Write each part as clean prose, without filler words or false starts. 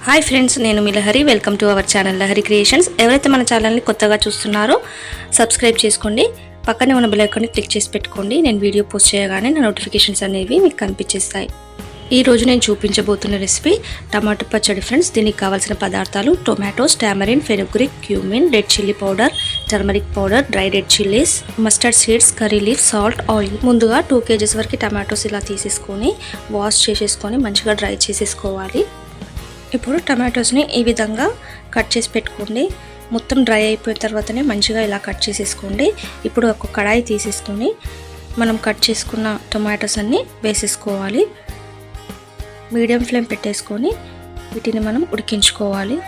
Hi friends, నేను మీ Lahari. Welcome to our channel Lahari creations. ఎవరైతే మన ఛానల్ని కొత్తగా చూస్తున్నారో సబ్స్క్రైబ్ చేసుకోండి. పక్కనే ఉన్న బెల్ ఐకాన్ని క్లిక్ చేసి పెట్టుకోండి. నేను వీడియో పోస్ట్ చేయగానే నా నోటిఫికేషన్స్ అనేవి మీకు కనిపించేస్తాయి. ఈ రోజు నేను చూపించబోతున్న రెసిపీ టమాటో పచ్చడి ఫ్రెండ్స్. దీనికి కావాల్సిన పదార్థాలు: tomatoes, tamarind, fenugreek, cumin, red chilli powder, turmeric powder, dry red chillies, mustard seeds, curry leaf, salt, oil. ముందుగా 2 kgs వరకు టమాటోస్ ఇలా తీసేసుకొని వాష్ చేసేసుకొని మంచిగా డ్రై చేసేసుకోవాలి. ఇప్పుడు టమాటోస్ని ఈ విధంగా కట్ చేసి పెట్టుకోండి. మొత్తం డ్రై అయిపోయిన తర్వాతనే మంచిగా ఇలా కట్ చేసేసుకోండి. ఇప్పుడు ఒక కడాయి తీసేసుకొని మనం కట్ చేసుకున్న టొమాటోస్ అన్నీ వేసేసుకోవాలి. మీడియం ఫ్లేమ్ పెట్టేసుకొని వీటిని మనం ఉడికించుకోవాలి.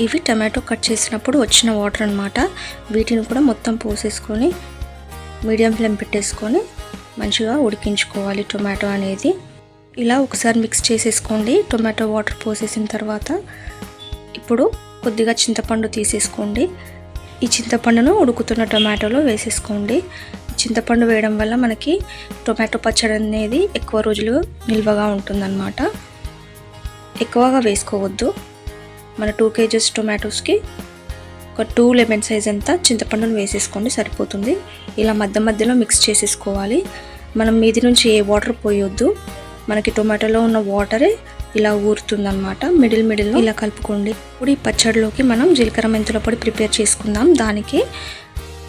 ఇవి టమాటో కట్ చేసినప్పుడు వచ్చిన వాటర్ అన్నమాట. వీటిని కూడా మొత్తం పోసేసుకొని మీడియం ఫ్లేమ్ పెట్టేసుకొని మంచిగా ఉడికించుకోవాలి. టొమాటో అనేది ఇలా ఒకసారి మిక్స్ చేసేసుకోండి. టొమాటో వాటర్ పోసేసిన తర్వాత ఇప్పుడు కొద్దిగా చింతపండు తీసేసుకోండి. ఈ చింతపండును ఉడుకుతున్న టొమాటోలో వేసేసుకోండి. చింతపండు వేయడం వల్ల మనకి టొమాటో పచ్చడి అనేది ఎక్కువ రోజులు నిల్వగా ఉంటుందన్నమాట. ఎక్కువగా వేసుకోవద్దు. మన 2 kgs టొమాటోస్కి ఒక 2 లెమన్ సైజ్ అంతా చింతపండును వేసేసుకోండి, సరిపోతుంది. ఇలా మధ్య మధ్యలో మిక్స్ చేసేసుకోవాలి. మనం మీది నుంచి ఏ వాటర్ పోయొద్దు. మనకి టొమాటోలో ఉన్న వాటరే ఇలా ఊరుతుందన్నమాట. మిడిల్లో ఇలా కలుపుకోండి. ఇప్పుడు ఈ పచ్చడిలోకి మనం జీలకర్ర మెంతుల పొడి ప్రిపేర్ చేసుకుందాం. దానికి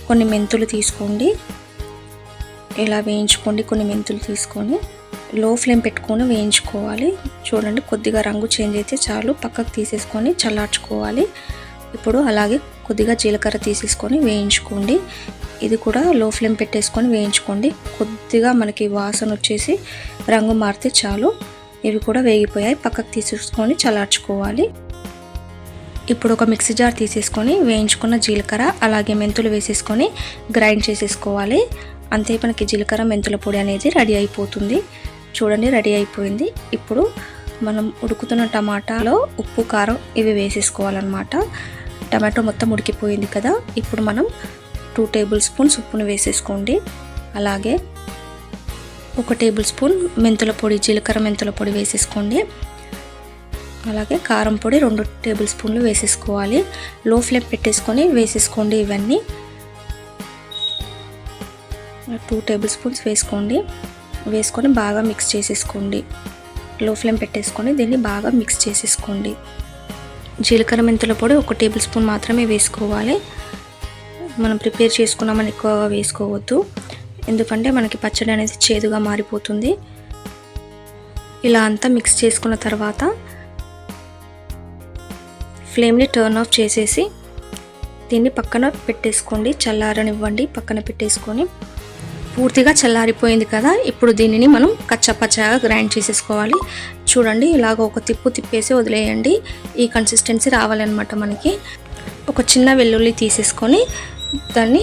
కొన్ని మెంతులు తీసుకోండి, ఇలా వేయించుకోండి. కొన్ని మెంతులు తీసుకొని లో ఫ్లేమ్ పెట్టుకొని వేయించుకోవాలి. చూడండి, కొద్దిగా రంగు చేంజ్ అయితే చాలు. పక్కకు తీసేసుకొని చల్లార్చుకోవాలి. ఇప్పుడు అలాగే కొద్దిగా జీలకర్ర తీసేసుకొని వేయించుకోండి. ఇది కూడా లో ఫ్లేమ్ పెట్టేసుకొని వేయించుకోండి. కొద్దిగా మనకి వాసన వచ్చేసి రంగు మారితే చాలు. ఇవి కూడా వేగిపోయాయి. పక్కకు తీసేసుకొని చల్లార్చుకోవాలి. ఇప్పుడు ఒక మిక్సీ జార్ తీసేసుకొని వేయించుకున్న జీలకర్ర అలాగే మెంతులు వేసేసుకొని గ్రైండ్ చేసేసుకోవాలి. అంతే, మనకి జీలకర్ర మెంతుల పొడి అనేది రెడీ అయిపోతుంది. చూడండి, రెడీ అయిపోయింది. ఇప్పుడు మనం ఉడుకుతున్న టమాటాలో ఉప్పు, కారం ఇవి వేసేసుకోవాలన్నమాట. టమాటో మొత్తం ఉడికిపోయింది కదా. ఇప్పుడు మనం 2 tablespoons ఉప్పును వేసేసుకోండి. అలాగే 1 tablespoon మెంతుల పొడి, జీలకర్ర మెంతుల పొడి వేసేసుకోండి. అలాగే కారం పొడి 2 tablespoons వేసేసుకోవాలి. లో ఫ్లేమ్ పెట్టేసుకొని వేసేసుకోండి. ఇవన్నీ 2 tablespoons వేసుకొని బాగా మిక్స్ చేసేసుకోండి. లో ఫ్లేమ్ పెట్టేసుకొని దీన్ని బాగా మిక్స్ చేసేసుకోండి. జీలకర్ర మెంతుల పొడి 1 tablespoon మాత్రమే వేసుకోవాలి. మనం ప్రిపేర్ చేసుకున్నామని ఎక్కువగా వేసుకోవద్దు, ఎందుకంటే మనకి పచ్చడి అనేది చేదుగా మారిపోతుంది. ఇలా అంతా మిక్స్ చేసుకున్న తర్వాత ఫ్లేమ్ని టర్న్ ఆఫ్ చేసేసి దీన్ని పక్కన పెట్టేసుకోండి. చల్లారనివ్వండి. పక్కన పెట్టేసుకొని పూర్తిగా చల్లారిపోయింది కదా. ఇప్పుడు దీనిని మనం కచ్చాపచ్చాగా గ్రైండ్ చేసేసుకోవాలి. చూడండి, ఇలాగ ఒక తిప్పేసి వదిలేయండి. ఈ కన్సిస్టెన్సీ రావాలన్నమాట. మనకి ఒక చిన్న వెల్లుల్లి తీసేసుకొని దాన్ని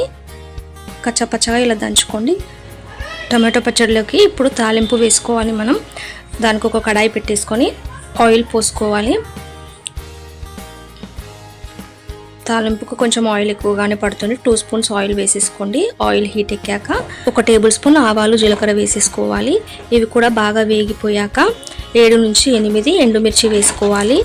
కచ్చాపచ్చాగా ఇలా దంచుకోండి. టమాటో పచ్చడిలోకి ఇప్పుడు తాలింపు వేసుకోవాలి. మనం దానికి ఒక కడాయి పెట్టేసుకొని ఆయిల్ పోసుకోవాలి. తాలింపుకు కొంచెం ఆయిల్ ఎక్కువగానే పడుతుంది. 2 spoons ఆయిల్ వేసేసుకోండి. ఆయిల్ హీట్ ఎక్కాక 1 tablespoon ఆవాలు, జీలకర్ర వేసేసుకోవాలి. ఇవి కూడా బాగా వేగిపోయాక 7 నుంచి 8 ఎండుమిర్చి వేసుకోవాలి.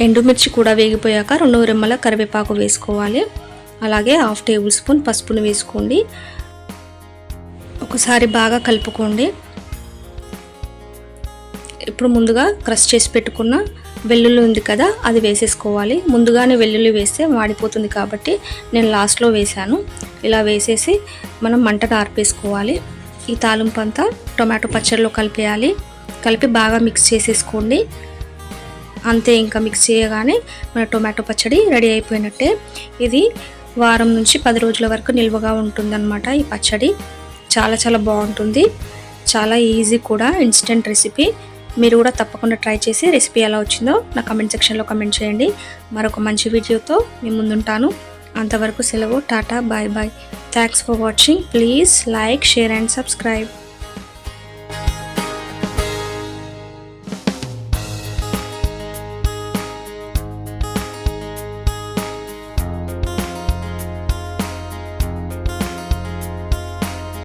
ఎండుమిర్చి కూడా వేగిపోయాక 2 రెమ్మల కరివేపాకు వేసుకోవాలి. అలాగే 1/2 tablespoon పసుపును వేసుకోండి. ఒకసారి బాగా కలుపుకోండి. ఇప్పుడు ముందుగా క్రష్ చేసి పెట్టుకున్న వెల్లుల్లి ఉంది కదా, అది వేసేసుకోవాలి. ముందుగానే వెల్లుల్లి వేస్తే వాడిపోతుంది కాబట్టి నేను లాస్ట్లో వేసాను. ఇలా వేసేసి మనం మంటను ఆర్పేసుకోవాలి. ఈ తాలింపు అంతా టొమాటో పచ్చడిలో కలిపేయాలి. కలిపి బాగా మిక్స్ చేసేసుకోండి. అంతే, ఇంకా మిక్స్ చేయగానే మన టొమాటో పచ్చడి రెడీ అయిపోయినట్టే. ఇది వారం నుంచి 10 రోజుల వరకు నిల్వగా ఉంటుందన్నమాట. ఈ పచ్చడి చాలా చాలా బాగుంటుంది. చాలా ఈజీ కూడా, ఇన్స్టెంట్ రెసిపీ. మీరు కూడా తప్పకుండా ట్రై చేసి రెసిపీ ఎలా వచ్చిందో నా కమెంట్ సెక్షన్లో కమెంట్ చేయండి. మరొక మంచి వీడియోతో మీ ముందుంటాను. అంతవరకు సెలవు. టాటా, bye bye. Thanks for watching. Please like, share and subscribe.